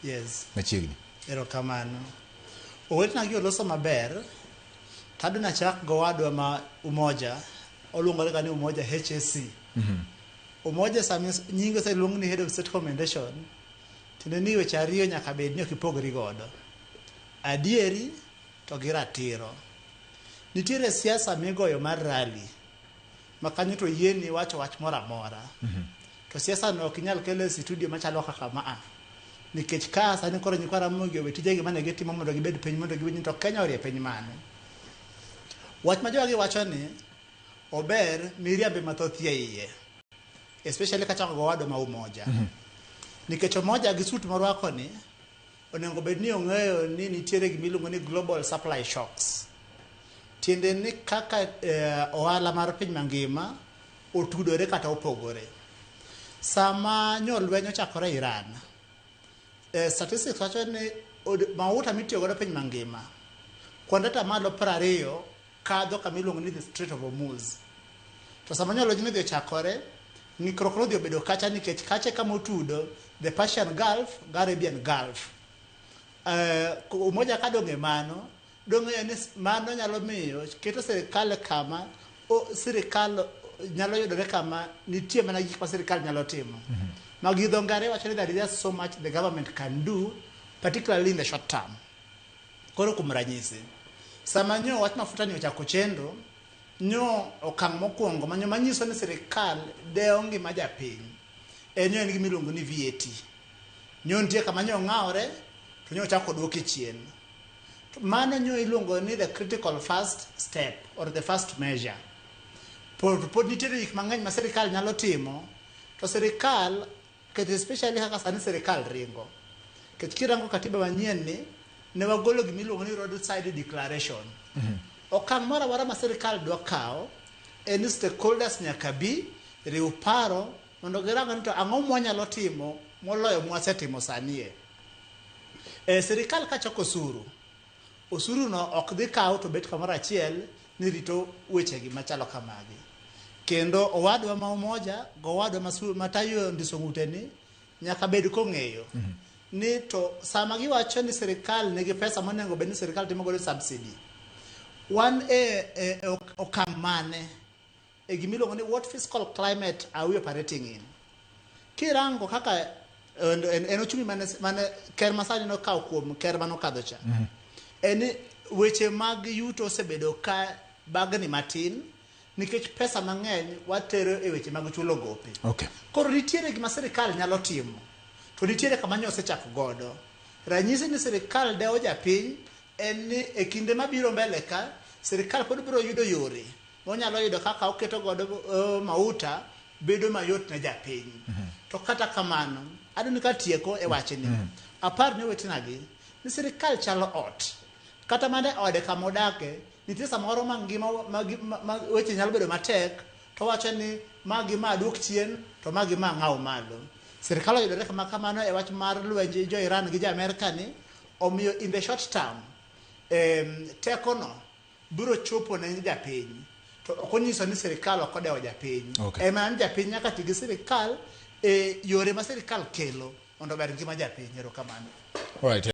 Yes. Machiegni. Erokamano. Owetna gi oloso maber. Taduna chak gowadwa ma Umoja. Oluongore ga ni Umoja HSC. Umoja sami nyingo se luong ni Head of State Commendation. Tiende ni weche ariyo nyaka bed ni ok ipogri godo. Adieri to gi ratiro. Nitiere siasa migoyo mar rally. Makanyo to yieni wacho wach moro amora. To siasa no ok inyal kele studio machalo kaka maa. Nikech ka sani koro nyikwa Ramogi owe tijegi mane gitimo mondo gibed piny mondo giwinj to Kenya orie piny mane. Wach ma jogi wacho ni ober miriambe mathoth iye. Especially kachako gowadwa ma Umoja. Nikech Umoja gi suit morwako ni onego bed ni ong'eyo ni nitiere gimiluongo ni global supply shocks. Tiende ni kaka ohala mar piny mangima otudore kata opogore. Sama nyolwenyo ochakore Iran, statistics wacho ni mauta mitiyo godo piny mangima kuonde tamalo 20 kadho kamiluongo ni the Strait of Hormuz. To sama nyolwenyo dhi ochakore, ng'ikruok nodhi obedo kacha nikech kacha kama otudo the Persian Gulf, Arabian Gulf. Umoja kadonge mano, donge ni mano nyalo miyo keto sirikal kama sirikal nyalo yudore kama nitie mana gik ma sirikal nyalo timo. Magi dho ngare wacho ni there is so much the government can do, particularly in the short term. Koro kuom ranyisi, sama nyo wach mafuta ni ochako chendo, nyo okang' mokwongo manyo manyiso ni sirikal deo ngima japiny. Nyo en gimiluongo ni VAT. Nyo nitie kama nyo ng'aore, to nyo ochako duoke chien. Mano nyo iluongo ni the critical first step or the first measure. Pod nitiere gik mang'eny ma sirikal nyalo timo, to sirikal, especially kaka sani sirikal ringo. Ket kirango katiba manyien ni, ne wagolo gimiluongo ni roadside declaration. Okang' moro amora ma sirikal dwa kawo, en stakeholders nyaka bi riw paro mondo girang ni to ang'o mwanyalo timo moloyo mwasetimo sanie. Sirikal kachoko osuru no ok dhi kawo to bet kamoro achiel ni rito wechegi machalo kamagi. Kendo owadwa ma Umoja, gowadwa matayo ndiso ng'ute ni nyaka bed kong'eyo ni to sama giwacho ni sirikal nigi pesa monego bed ni sirikal timo godo subsidy. Wan okang' mane gimiluongo ni what fiscal climate are we operating in? Kirango kaka en ochumi mane ker masani no kawo kuom ker mano kadho cha. En weche mag yuto osebedo ka bagni matin nikech pesa mang'eny watero e weche mag chulo gope. Okay. Koro nitiere gima sirikal nyalo timo. To nitiere kama nyo osechako godo. Ranyisi ni sirikal deo japiny en ni e kinde mabiro mbele ka sirikal pod biro yudo yore monyalo yudo kaka oketo godo mauta bedo mayot ne japiny. To kata kamano adoni ka tieko e wachni. Apar ni wetinagi ni sirikal chalo ot. Kata mane ode kama odake nitie samoro mangima weche nyalo bedo matek to wacho ni magi ma duok chien to magi ma ng'aw malo. Sirikal oyudore kama kamano e wach mar lwenje jo Iran gi jo Amerika ni omiyo in the short term teko no biro chopo ne japiny. To ok onyiso ni sirikal ok odewo japiny. Ema an japiny nyaka ti gi sirikal yore ma sirikal kelo mondo ber ngima japiny. Erokamano. All right.